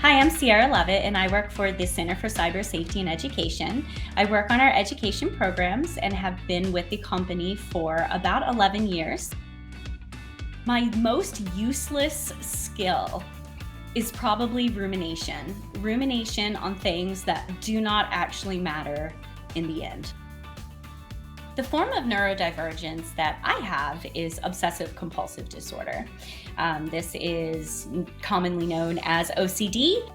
Hi, I'm Ciera Lovitt, and I work for the Center for Cyber Safety and Education. I work on our education programs and have been with the company for about 11 years. My most useless skill is probably rumination. Rumination on things that do not actually matter in the end. The form of neurodivergence that I have is obsessive compulsive disorder. This is commonly known as OCD.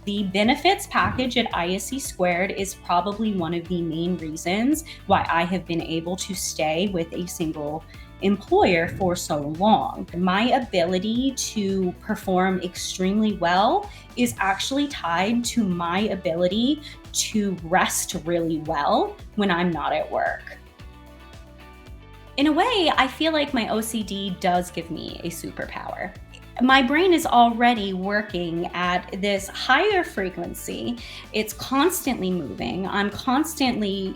The benefits package at ISC Squared is probably one of the main reasons why I have been able to stay with a single employer for so long. My ability to perform extremely well is actually tied to my ability to rest really well when I'm not at work. In a way, I feel like my OCD does give me a superpower. My brain is already working at this higher frequency. It's constantly moving. I'm constantly,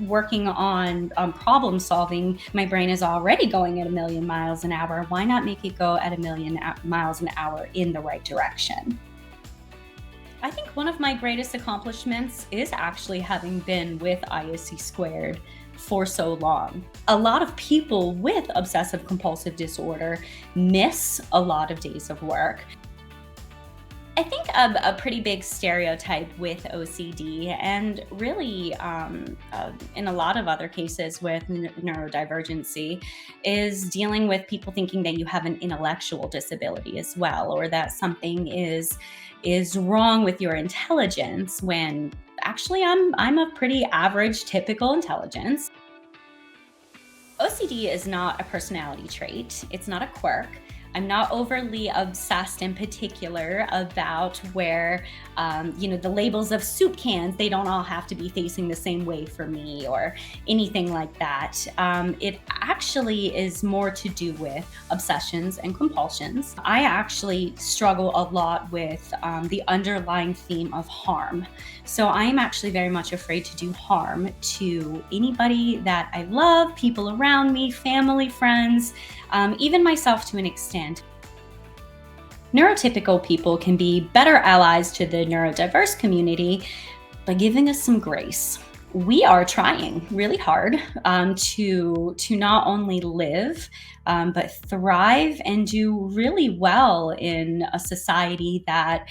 working on problem solving. My brain is already going at 1,000,000 miles an hour. Why not make it go at 1,000,000 miles an hour in the right direction? I think one of my greatest accomplishments is actually having been with ISC Squared for so long. A lot of people with obsessive compulsive disorder miss a lot of days of work. I think a pretty big stereotype with OCD, and really in a lot of other cases with neurodivergency, is dealing with people thinking that you have an intellectual disability as well, or that something is wrong with your intelligence, when actually I'm a pretty average, typical intelligence. OCD is not a personality trait. It's not a quirk. I'm not overly obsessed in particular about where, the labels of soup cans, they don't all have to be facing the same way for me or anything like that. It actually is more to do with obsessions and compulsions. I actually struggle a lot with the underlying theme of harm. So I am actually very much afraid to do harm to anybody that I love, people around me, family, friends, even myself to an extent. Neurotypical people can be better allies to the neurodiverse community by giving us some grace. We are trying really hard to not only live, but thrive and do really well in a society that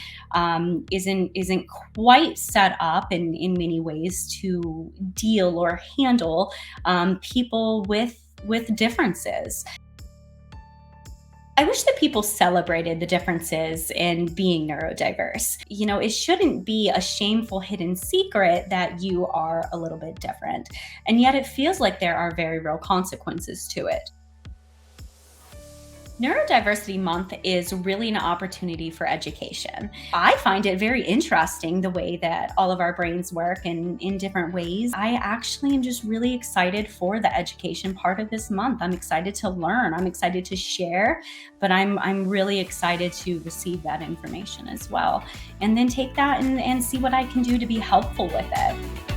isn't quite set up in many ways to deal or handle people with differences. I wish that people celebrated the differences in being neurodiverse. It shouldn't be a shameful hidden secret that you are a little bit different. And yet it feels like there are very real consequences to it. Neurodiversity Month is really an opportunity for education. I find it very interesting the way that all of our brains work in different ways. I actually am just really excited for the education part of this month. I'm excited to learn. I'm excited to share, but I'm really excited to receive that information as well. And then take that and see what I can do to be helpful with it.